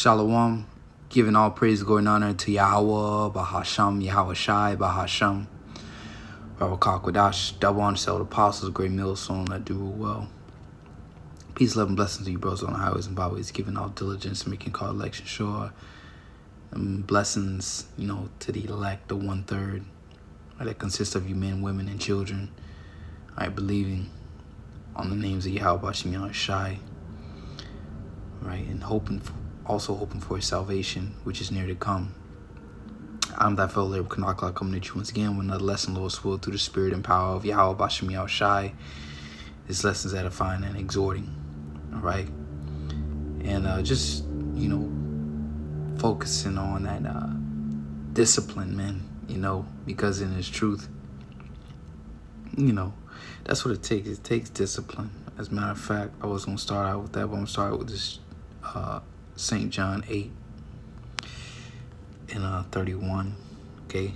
Shalom, giving all praise, glory, and honor to Yahweh, Bahasham, Yahweh Shai, Bahasham, Rabbi Kwadash, double honor to all the apostles, great millstone that do well. Peace, love, and blessings to you, brothers on the highways and byways, giving all diligence, making call election sure. And blessings, to the elect, the 1/3, that consists of you men, women, and children. Believing on the names of Yahweh, Bahasham, Yahweh Shai, right, and also hoping for salvation, which is near to come. I'm that fellow Larry Kanakla coming at you once again with another lesson, Lord's will, through the spirit and power of Yahweh Bashim Yahweh Shai. This lesson is edifying and exhorting, all right? And just, focusing on that discipline, man, because in its truth, that's what it takes. It takes discipline. As a matter of fact, I was going to start out with that, but I'm going to start with this St. John 8 and 31, okay?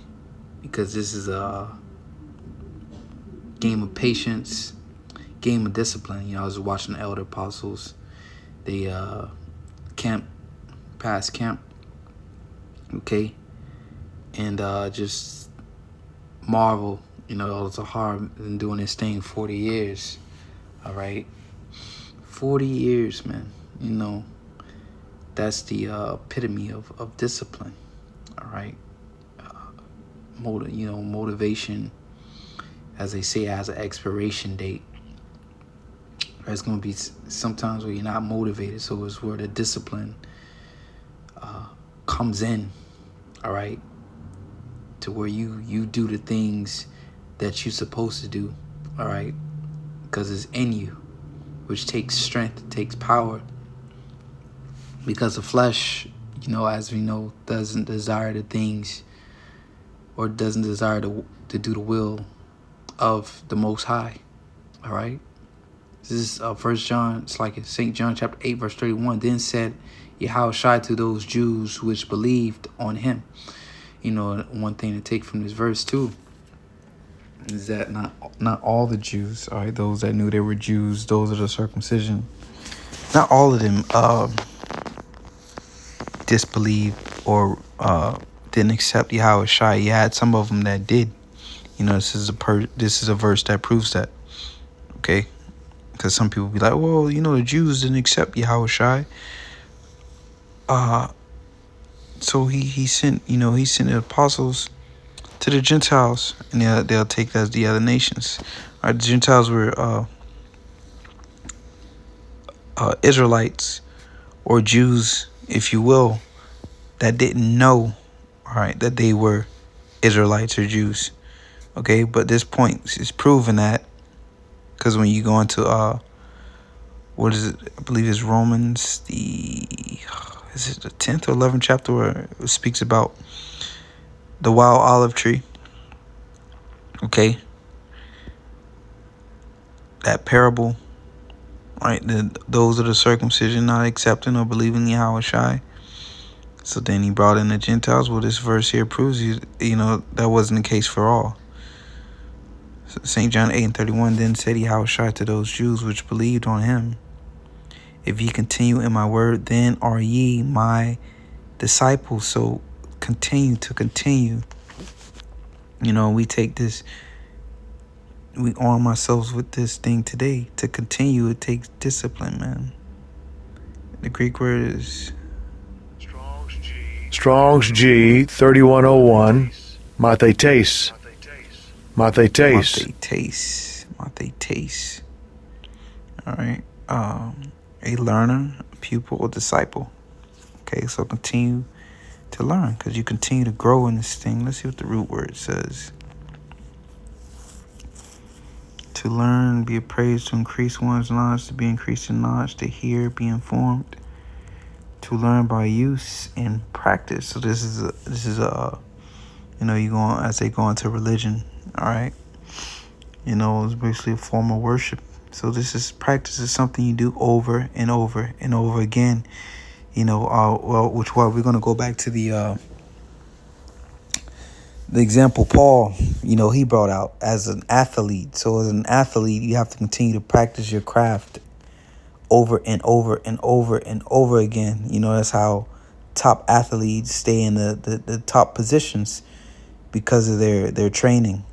Because this is a game of patience, game of discipline. I was watching the elder apostles. They past camp, okay? And just marvel, it's a hard been doing this thing 40 years, all right? 40 years, man, that's the epitome of discipline, all right? Motivation, as they say, has an expiration date. There's going to be sometimes where you're not motivated, so it's where the discipline comes in, all right, to where you do the things that you're supposed to do, all right, because it's in you, which takes strength, takes power, because the flesh, as we know, doesn't desire the things, or doesn't desire to do the will of the Most High, all right? This is 1 John, it's like St. John chapter 8, verse 31. Then said Yahweh Shai to those Jews which believed on him. One thing to take from this verse too is that not all the Jews, all right, those that knew they were Jews, those of the circumcision, not all of them disbelieved or didn't accept Yahweh Shai. You had some of them that did. This is a verse that proves that, okay? Because some people be like, well, the Jews didn't accept Yahweh Shai. So he sent the apostles to the Gentiles, and they'll take that as the other nations. All right, the Gentiles were Israelites, or Jews, if you will, that didn't know, all right, that they were Israelites or Jews. Okay, but this point is proving that, because when you go into what is it? I believe it's Romans, is it the 10th or 11th chapter, where it speaks about the wild olive tree. Okay, that parable, right? Those are the circumcision not accepting or believing Yahweh Shai. So then he brought in the Gentiles. Well, this verse here proves that wasn't the case for all. St. John 8 and 31, then said Yahweh Shai to those Jews which believed on him, if ye continue in my word, then are ye my disciples. So continue. We take this, we arm ourselves with this thing today. To continue, it takes discipline, man. The Greek word is Strong's G 3101, mathetes. Mathetes. All right. A learner, a pupil, or disciple. Okay, so continue to learn, because you continue to grow in this thing. Let's see what the root word says. To learn, be appraised, to increase one's knowledge, to be increased in knowledge, to hear, be informed, to learn by use and practice. So this is a you go on, as they go into religion, all right? It's basically a form of worship. So practice is something you do over and over and over again. We're going to go back to the example Paul, he brought out as an athlete. So as an athlete, you have to continue to practice your craft over and over and over and over again. That's how top athletes stay in the top positions because of their training,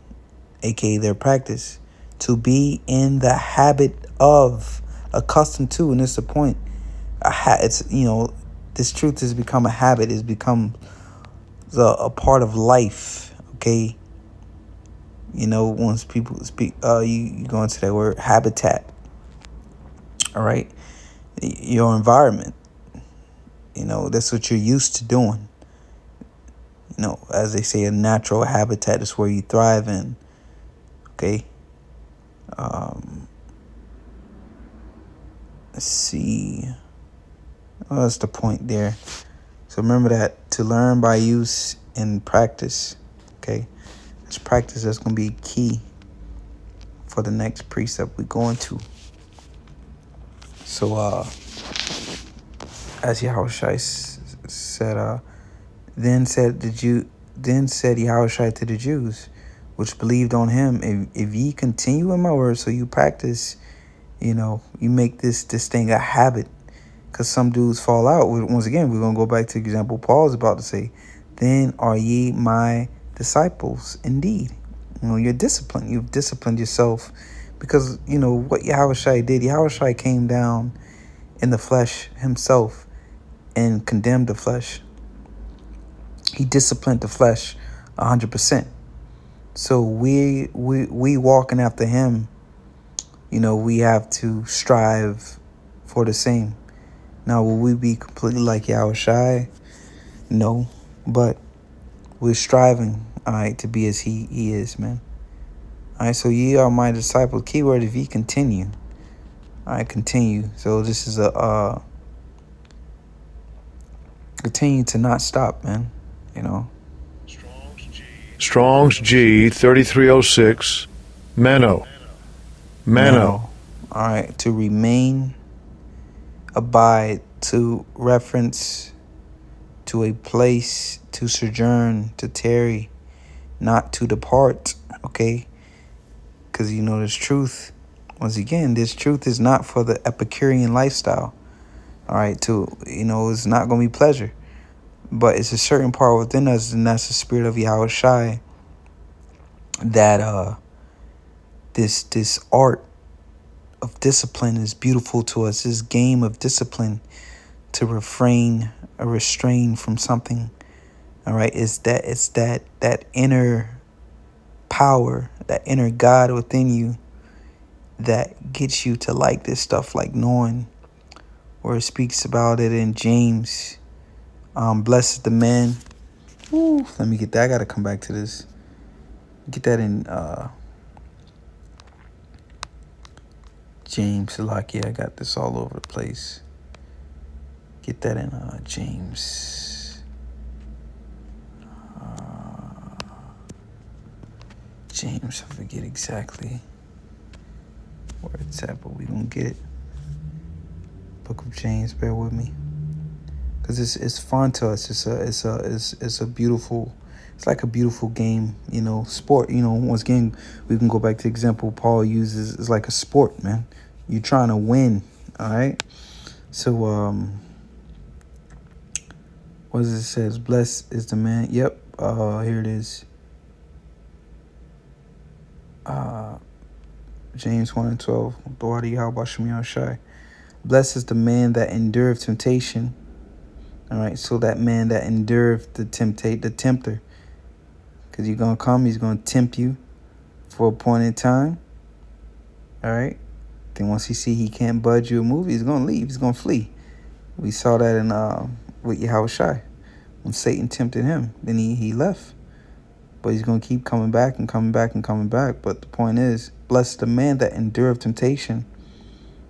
aka their practice. To be in the habit of, accustomed to, and it's the point. It's, this truth has become a habit. It's become a part of life. Okay. Once people speak, you go into that word habitat. All right. Your environment. That's what you're used to doing. As they say, a natural habitat is where you thrive in. Okay. Let's see. Well, that's the point there. So remember that to learn by use and practice. Okay. It's practice that's going to be key for the next precept we go into. So, as Yahushua said, then said Yahushua to the Jews, which believed on him, if ye continue in my word, so you practice, you make this thing a habit, because some dudes fall out. Once again, we're going to go back to the example Paul is about to say, then are ye my disciples indeed. You're disciplined. You've disciplined yourself because, what Yahushua did. Yahushua came down in the flesh himself and condemned the flesh. He disciplined the flesh 100%. So we walking after him, we have to strive for the same. Now, will we be completely like Yahushua? No, but we're striving, all right, to be as he is, man. All right, so ye are my disciples. Keyword, if ye continue. All right, continue. So this is continue to not stop, man. Strong's G 3306. Mano. All right, to remain, abide, to reference, to a place, to sojourn, to tarry, not to depart, okay? Because, this truth, once again, this truth is not for the Epicurean lifestyle, all right? It's not going to be pleasure, but it's a certain part within us, and that's the spirit of Yahushua, that this art of discipline is beautiful to us. This game of discipline to refrain or restrain from something. All right. It's that inner power, that inner God within you that gets you to like this stuff, like knowing, where it speaks about it in James. Blessed the man. Ooh, let me get that. I got to come back to this. Get that in James. Like, yeah, I got this all over the place. Get that in James. James, I forget exactly where it's at, but we gonna get it. Book of James, bear with me, because it's fun to us. It's a beautiful. It's like a beautiful game, sport. Once again, we can go back to the example Paul uses. It's like a sport, man. You're trying to win, all right? So, what does it says? Blessed is the man. Yep, here it is. James 1:12. Blessed is the man that endureth temptation. All right, so that man that endureth the tempter. Because he's going to come, he's going to tempt you for a point in time. All right. Then once he can't budge you or move, he's going to leave. He's going to flee. We saw that in with Yahushua. When Satan tempted him, then he left. But he's going to keep coming back and coming back and coming back. But the point is, blessed the man that endureth temptation.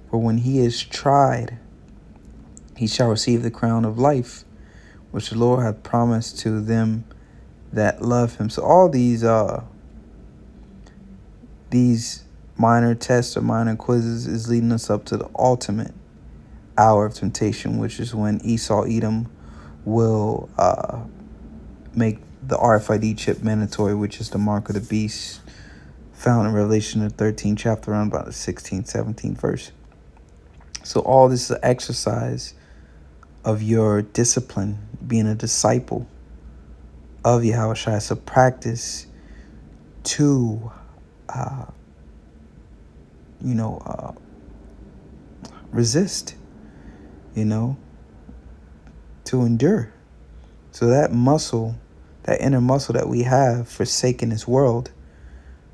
For when he is tried, he shall receive the crown of life, which the Lord hath promised to them that love him. So all these minor tests or minor quizzes is leading us up to the ultimate hour of temptation, which is when Esau Edom will make the RFID chip mandatory, which is the mark of the beast, found in Revelation the 13th chapter, around about the 16th, 17th verse. So all this is an exercise of your discipline, being a disciple of Yahushua. It's a practice to, resist, to endure. So that muscle, that inner muscle that we have forsaking this world,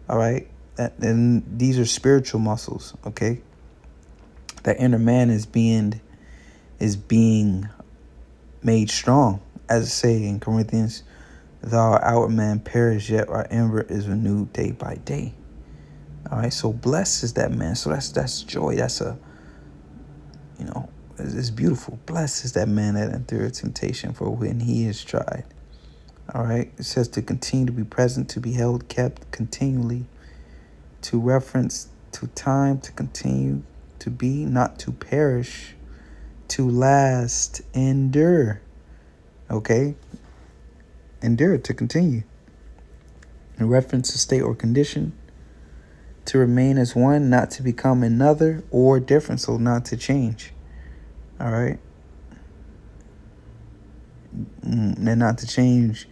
all right, and these are spiritual muscles, okay? That inner man is being made strong, as it say in Corinthians, though our outward man perish, yet our inward is renewed day by day. All right, so blessed is that man. So that's joy. That's it's beautiful. Blessed is that man that endured temptation, for when he is tried. All right, it says to continue to be present, to be held, kept continually, to reference to time, to continue to be, not to perish, to last, endure. Okay, endure, to continue. In reference to state or condition, to remain as one, not to become another or different, so not to change. All right, and not to change.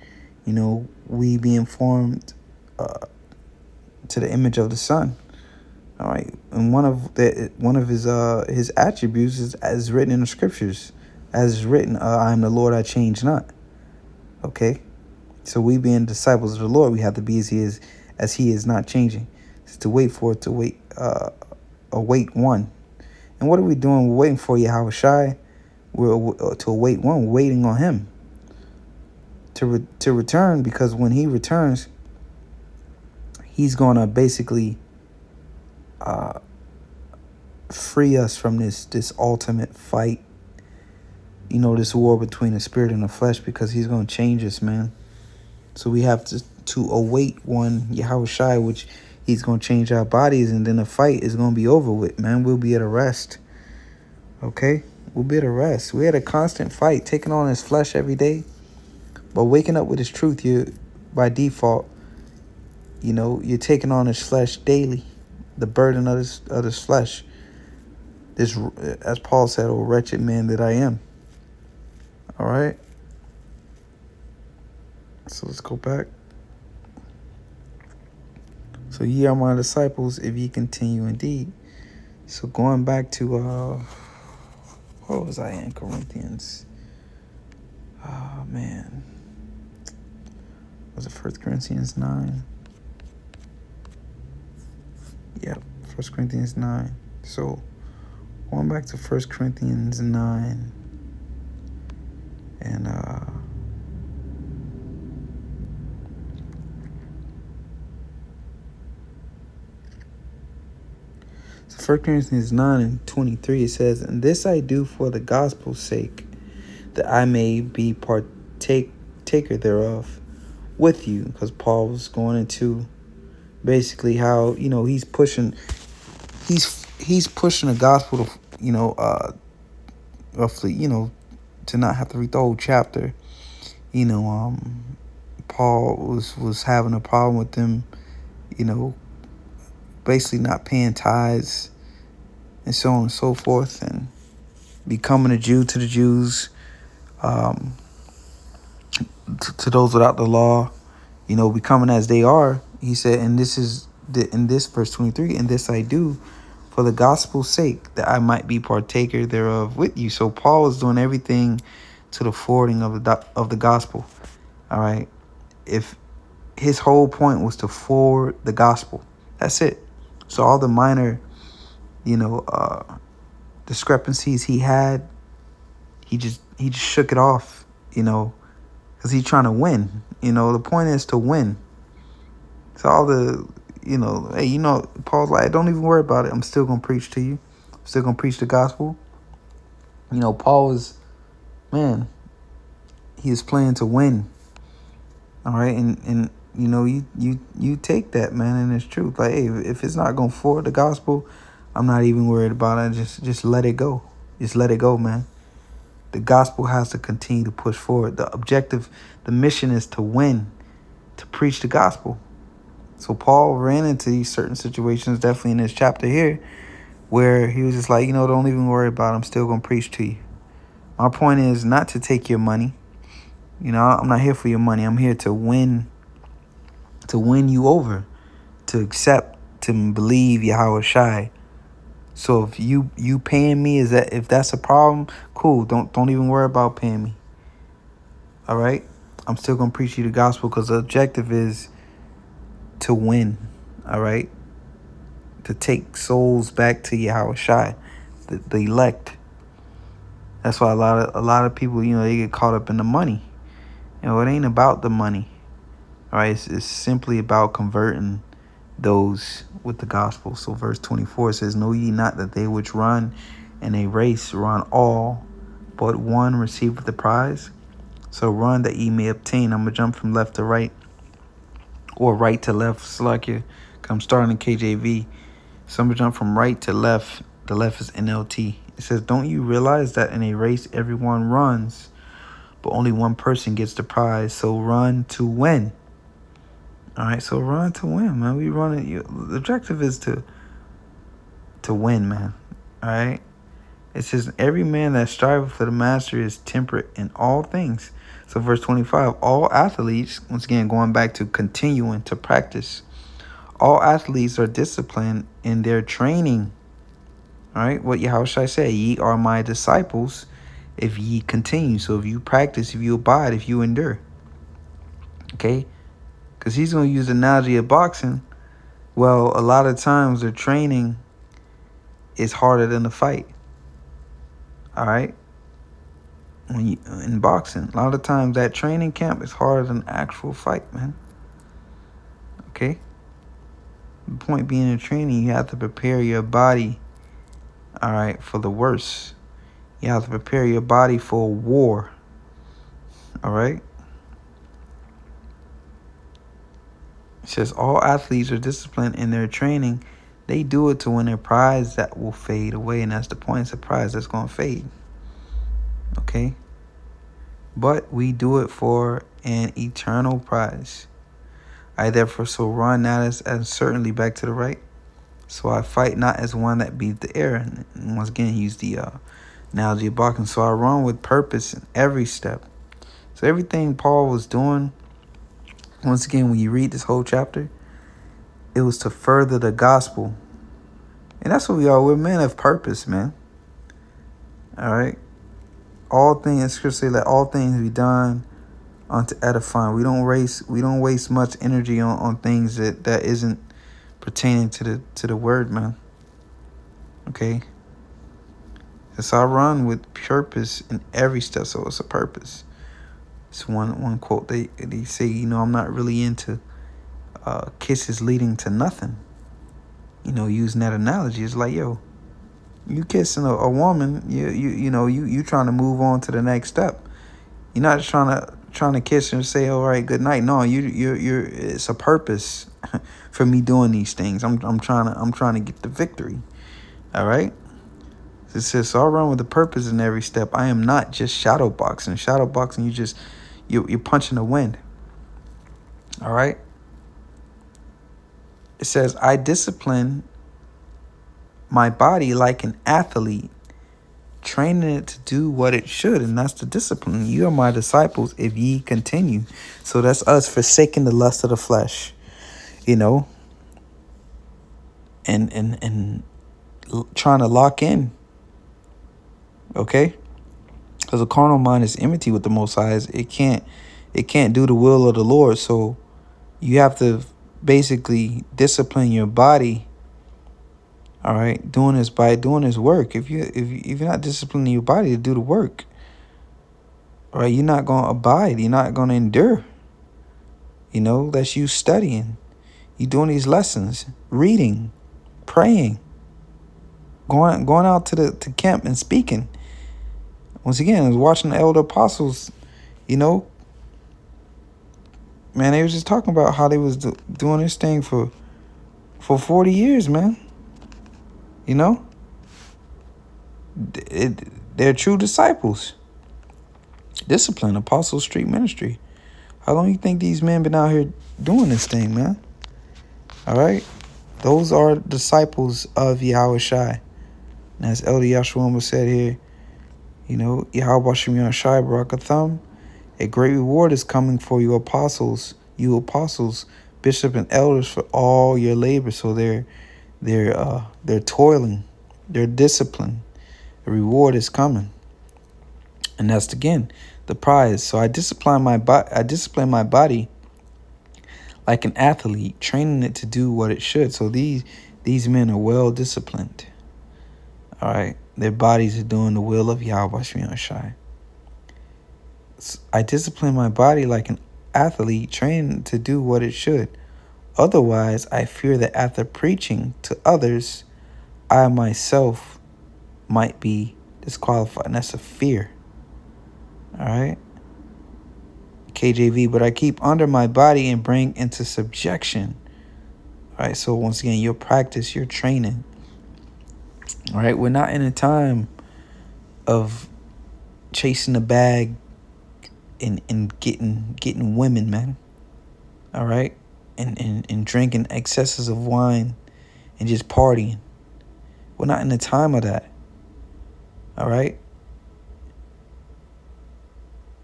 We being formed to the image of the Son. All right, and one of his attributes is as written in the scriptures, as is written, "I am the Lord; I change not." Okay, so we being disciples of the Lord, we have to be as He is, not changing. It's to wait for it, await one. And what are we doing? We're waiting for Yahushua. We're to await one, waiting on Him to return, because when He returns, He's going to basically free us from this ultimate fight, this war between the spirit and the flesh, because He's going to change us, man. So we have to await one, Yahushua, which He's going to change our bodies, and then the fight is going to be over with, man. We'll be at a rest. Okay? We'll be at a rest. We had a constant fight, taking on His flesh every day. But waking up with His truth, by default, you're taking on His flesh daily. The burden of this flesh. This, as Paul said, "O wretched man that I am." All right? So let's go back. So ye are my disciples if ye continue indeed. So going back to what was I in Corinthians? Oh man. Was it 1 Corinthians 9? Yep, 1 Corinthians 9. So going back to 1 Corinthians 9 and so 1 Corinthians 9 and 23, it says, "And this I do for the gospel's sake, that I may be partaker thereof with you," because Paul was going into basically how he's pushing the gospel to roughly to not have to read the whole chapter. Paul was having a problem with them basically not paying tithes and so on and so forth, and becoming a Jew to the Jews, to those without the law, becoming as they are. He said, and this is in this verse 23, "And this I do for the gospel's sake, that I might be partaker thereof with you." So Paul was doing everything to the forwarding of the gospel. All right, if his whole point was to forward the gospel, that's it. So all the minor, discrepancies he had, he just shook it off, because he's trying to win. The point is to win. So all the, hey, Paul's like, "Don't even worry about it. I'm still going to preach to you. I'm still going to preach the gospel." Paul was, man, he was playing to win. All right. And you take that, man, and it's truth. Like, hey, if it's not going to forward the gospel, I'm not even worried about it. Just let it go. Just let it go, man. The gospel has to continue to push forward. The objective, the mission is to win, to preach the gospel. So Paul ran into these certain situations, definitely in this chapter here, where he was just like, don't even worry about it. I'm still going to preach to you. My point is not to take your money. You know, I'm not here for your money. I'm here to win you over, to accept, to believe Yahweh Shai. So if you paying me, if that's a problem, cool. Don't even worry about paying me. All right? I'm still gonna preach you the gospel because the objective is to win. All right? To take souls back to Yahweh Shai, the elect. That's why a lot of people, they get caught up in the money. It ain't about the money. All right? It's simply about converting those with the gospel. So verse 24 says, "Know ye not that they which run in a race run all, but one receiveth the prize? So run that ye may obtain." I'm going to jump from left to right, or right to left. Slakia. I'm starting in KJV. So I'm going to jump from right to left. The left is NLT. It says, "Don't you realize that in a race everyone runs, but only one person gets the prize? So run to win." All right, so run to win, man. We running. The objective is to win, man. All right. It says, "Every man that striveth for the master is temperate in all things." So verse 25, all athletes, once again, going back to continuing to practice, all athletes are disciplined in their training. All right. What Yahushua say? "Ye are my disciples if ye continue." So if you practice, if you abide, if you endure. Okay. Because he's going to use the analogy of boxing. Well, a lot of times the training is harder than the fight. All right? When you in boxing, a lot of times that training camp is harder than the actual fight, man. Okay? The point being in training, you have to prepare your body, all right, for the worst. You have to prepare your body for war. All right? It says all athletes are disciplined in their training. They do it to win a prize that will fade away. And that's the point. It's a prize that's going to fade. Okay? But we do it for an eternal prize. I therefore so run not as certainly back to the right. So I fight not as one that beat the air. And once again, he used the analogy of boxing. So I run with purpose in every step. So everything Paul was doing, once again, when you read this whole chapter, it was to further the gospel. And that's what we are. We're men of purpose, man. All right. All things, Scripture say, let all things be done unto edifying. We don't waste much energy on things that isn't pertaining to the word, man. Okay. So I run with purpose in every step. So it's a purpose. It's one quote they say, I'm not really into kisses leading to nothing. Using that analogy, it's like, yo, you kissing a woman, you trying to move on to the next step. You're not trying to kiss her and say, all right, good night. No, you're it's a purpose for me doing these things. I'm trying to get the victory. All right. It says, so I run with a purpose in every step. I am not just shadow boxing. Shadow boxing, you're punching the wind. All right. It says, I discipline my body like an athlete, training it to do what it should. And that's the discipline. You are my disciples if ye continue. So that's us forsaking the lust of the flesh, and trying to lock in. Okay? Because the carnal mind is enmity with the Most High. It can't do the will of the Lord. So you have to basically discipline your body. All right, doing this by doing this work. If you're not disciplining your body to do the work, all right, you're not gonna abide. You're not gonna endure. That's you studying. You doing these lessons, reading, praying, going out to camp and speaking. Once again, I was watching the elder apostles. Man, they was just talking about how they was doing this thing for 40 years, man. They're true disciples. Discipline, Apostle Street Ministry. How long you think these men been out here doing this thing, man? All right? Those are disciples of Yahweh Shai. And as Elder Yahshua said here, Yahweh Shem Shai Barakatham A great reward is coming for you apostles, bishop and elders, for all your labor. So they're toiling, they're disciplined. A reward is coming, and that's again the prize. So I discipline my body like an athlete, training it to do what it should. So these men are well disciplined. All right, their bodies are doing the will of Yahweh Shai. I discipline my body like an athlete, training to do what it should. Otherwise, I fear that after preaching to others, I myself might be disqualified. And that's a fear. All right. KJV, but I keep under my body and bring into subjection. All right. So once again, your practice, your training. All right. We're not in a time of chasing the bag and getting women, man. All right. And drinking excesses of wine and just partying. We're not in the time of that. All right.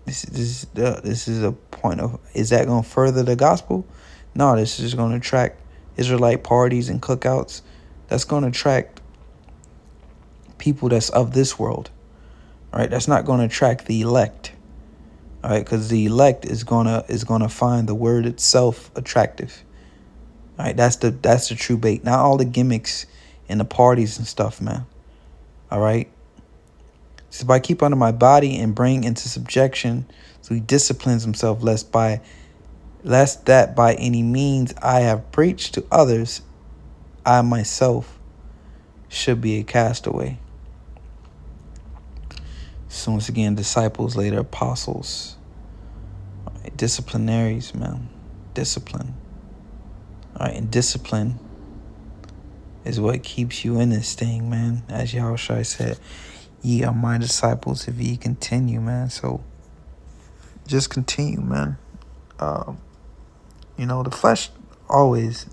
This is a point of, is that going to further the gospel? No, this is going to attract Israelite parties and cookouts. That's going to attract people that's of this world. All right. That's not going to attract the elect. All right, because the elect is gonna find the word itself attractive. All right, that's the true bait. Not all the gimmicks and the parties and stuff, man. All right. So if I keep under my body and bring into subjection, so he disciplines himself, lest that by any means I have preached to others, I myself should be a castaway. So once again, disciples, later apostles. All right, disciplinaries, man. Discipline. All right, and discipline is what keeps you in this thing, man. As Yahushua said, ye are my disciples if ye continue, man. So just continue, man. The flesh always,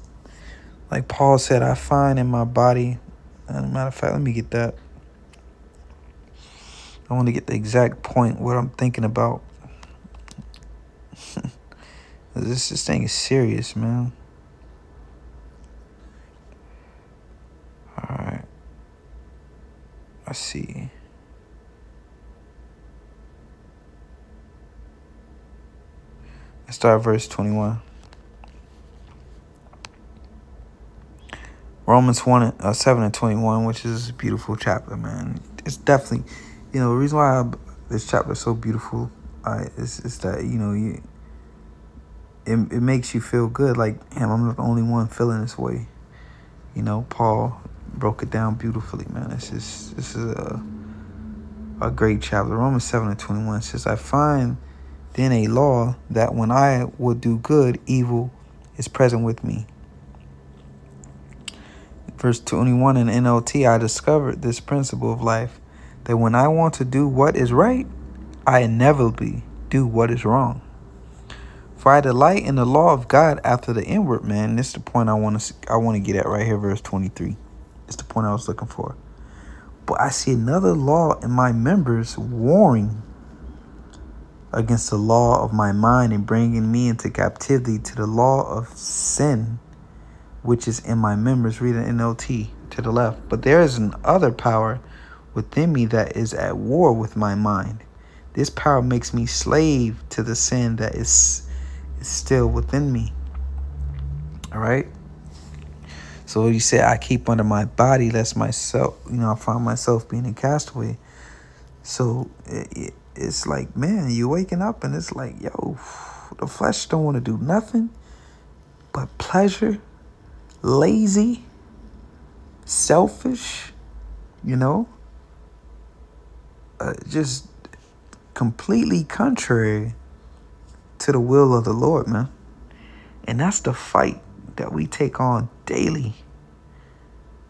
like Paul said, I find in my body. As a matter of fact, let me get that. I want to get the exact point, what I'm thinking about. This thing is serious, man. All right. Let's see. Let's start verse 21. Romans 7 and 21, which is a beautiful chapter, man. It's definitely, the reason why this chapter is so beautiful is that, it makes you feel good. Like, damn, I'm not the only one feeling this way. Paul broke it down beautifully, man. This is a great chapter. Romans 7 and 21 says, I find then a law that when I would do good, evil is present with me. Verse 21 in NLT, I discovered this principle of life, that when I want to do what is right, I inevitably do what is wrong. For I delight in the law of God after the inward man. This is the point I want to get at right here, verse 23. It's the point I was looking for. But I see another law in my members warring against the law of my mind and bringing me into captivity to the law of sin, which is in my members. Read an NLT to the left. But there is an other power within me that is at war with my mind. This power makes me slave to the sin that is still within me. All right. So you say, I keep under my body, lest myself, I find myself being a castaway. So it's like, man, you waking up and it's like, yo, the flesh don't want to do nothing but pleasure, lazy, selfish, just completely contrary to the will of the Lord, man. And that's the fight that we take on daily.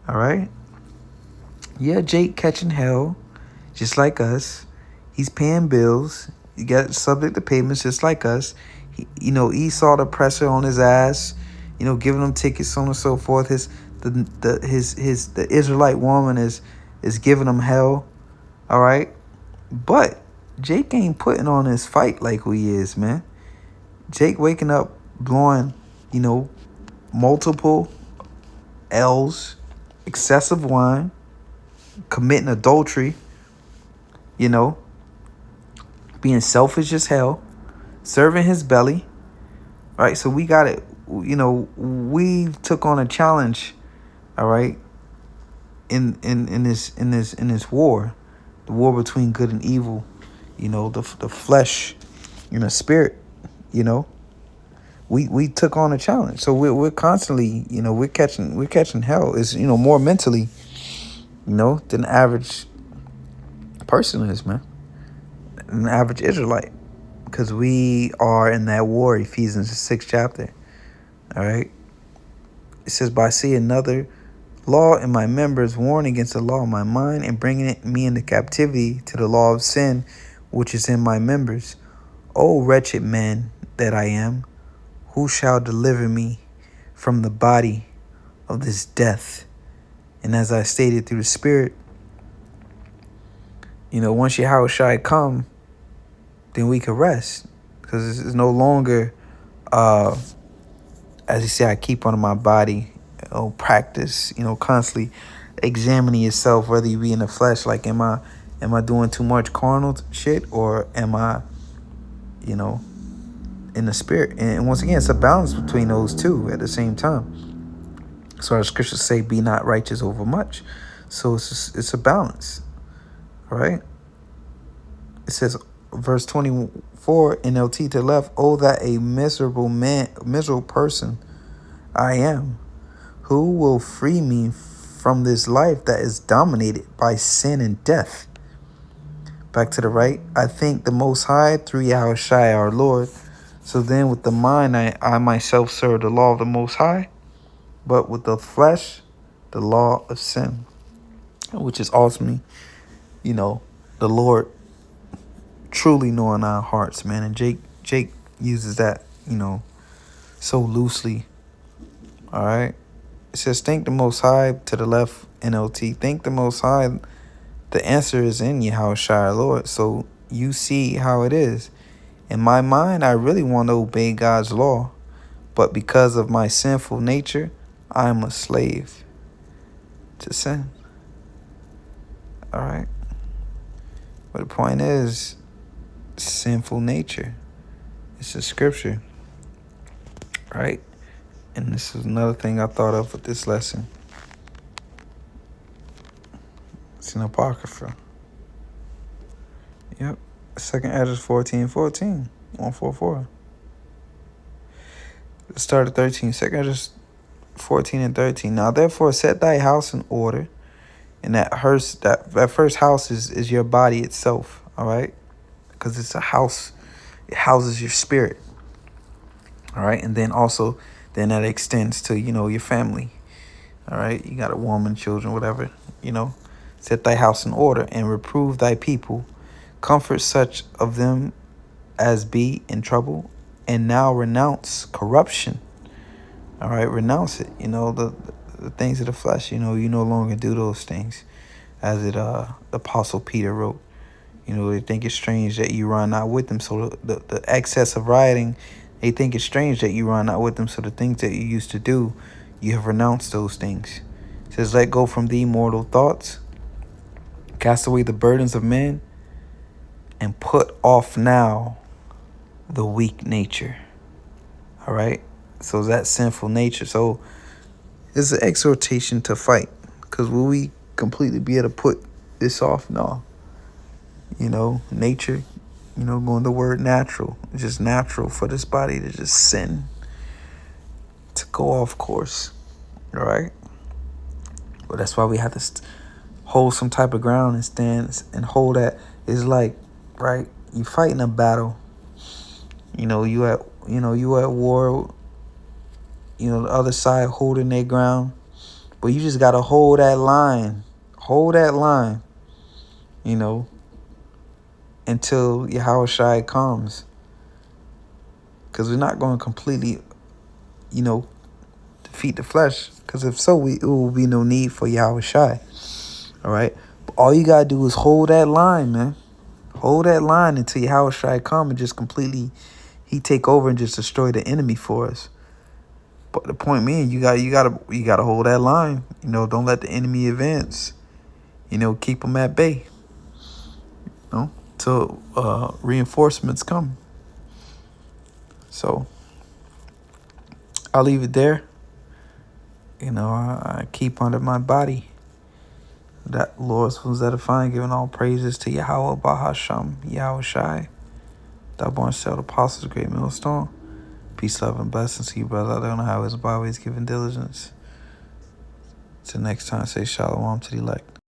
All right. Yeah, Jake catching hell, just like us. He's paying bills. He got subject to payments, just like us. Esau the pressure on his ass. Giving him tickets, so on and so forth. The Israelite woman is giving him hell. All right. But Jake ain't putting on his fight like we is, man. Jake waking up, blowing, multiple L's, excessive wine, committing adultery, being selfish as hell, serving his belly, right? So we got it. We took on a challenge, all right, in this war, the war between good and evil, the flesh and the spirit, we took on a challenge. So we're constantly, we're catching hell. Is more mentally, than the average person is, man, an average Israelite, because we are in that war. Ephesians 6th chapter. All right. It says, "But I see another law in my members, warring against the law of my mind, and bringing me into captivity to the law of sin, which is in my members. O wretched man that I am, who shall deliver me from the body of this death?" And as I stated through the Spirit, once Yahushua come, then we can rest, because it's no longer, as he said, I keep on my body, practice, constantly examining yourself, whether you be in the flesh, like, am I doing too much carnal shit, or am I, in the spirit? And once again, it's a balance between those two at the same time. So our scriptures say, "Be not righteous over much." So it's a balance, all right? It says, verse 24 NLT to the left, "Oh, that a miserable person I am. Who will free me from this life that is dominated by sin and death?" Back to the right, "I thank the Most High through Yahushua our Lord. So then with the mind I myself serve the law of the Most High, but with the flesh, the law of sin." Which is ultimately, the Lord truly knowing our hearts, man. And Jake uses that, so loosely. All right. It says, "Thank the Most High," to the left NLT. "Thank the Most High." The answer is in Yahushua our Lord. So you see how it is. In my mind, I really want to obey God's law, but because of my sinful nature, I'm a slave to sin. All right. But the point is, sinful nature. It's a scripture, right? And this is another thing I thought of with this lesson. It's an Apocrypha. Yep. 2nd Esdras 14:14. 144. Let's start at 13. 2nd Esdras 14 and 13. "Now therefore set thy house in order." And that first house is your body itself, all right? Because it's a house. It houses your spirit, all right? And then also, then that extends to, your family, all right? You got a woman, children, whatever, "Set thy house in order, and reprove thy people. Comfort such of them as be in trouble, and now renounce corruption." All right, renounce it. The things of the flesh, you no longer do those things. As the Apostle Peter wrote, they think it's strange that you run not with them. So the excess of rioting, they think it's strange that you run not with them. So the things that you used to do, you have renounced those things. It says, "Let go from thee mortal thoughts. Cast away the burdens of men, and put off now the weak nature." All right. So that sinful nature. So it's an exhortation to fight. Because will we completely be able to put this off? No. Nature, going the word natural. It's just natural for this body to just sin, to go off course. All right. But that's why we have to hold some type of ground and stand and hold that. It's like, right, you fighting a battle. You at war. The other side holding their ground, but you just gotta hold that line. Hold that line. Until Yahushua comes. Because we're not going to completely, defeat the flesh. Because if so, it will be no need for Yahushua. All right. But all you got to do is hold that line, man. Hold that line until Yahweh Shai come and just completely, he take over and just destroy the enemy for us. But the point being, you gotta hold that line. You know, don't let the enemy advance. You know, keep them at bay. You know, till reinforcements come. So I'll leave it there. You know, I keep under my body that Lord's was edifying, giving all praises to Yahweh Bahasham, Yahweh Shai, Double Shell, the Apostles, Great Millstone. Peace, love, and blessings to you, brothers out there on the highways and byways, giving diligence. Till next time, say shalom to the elect.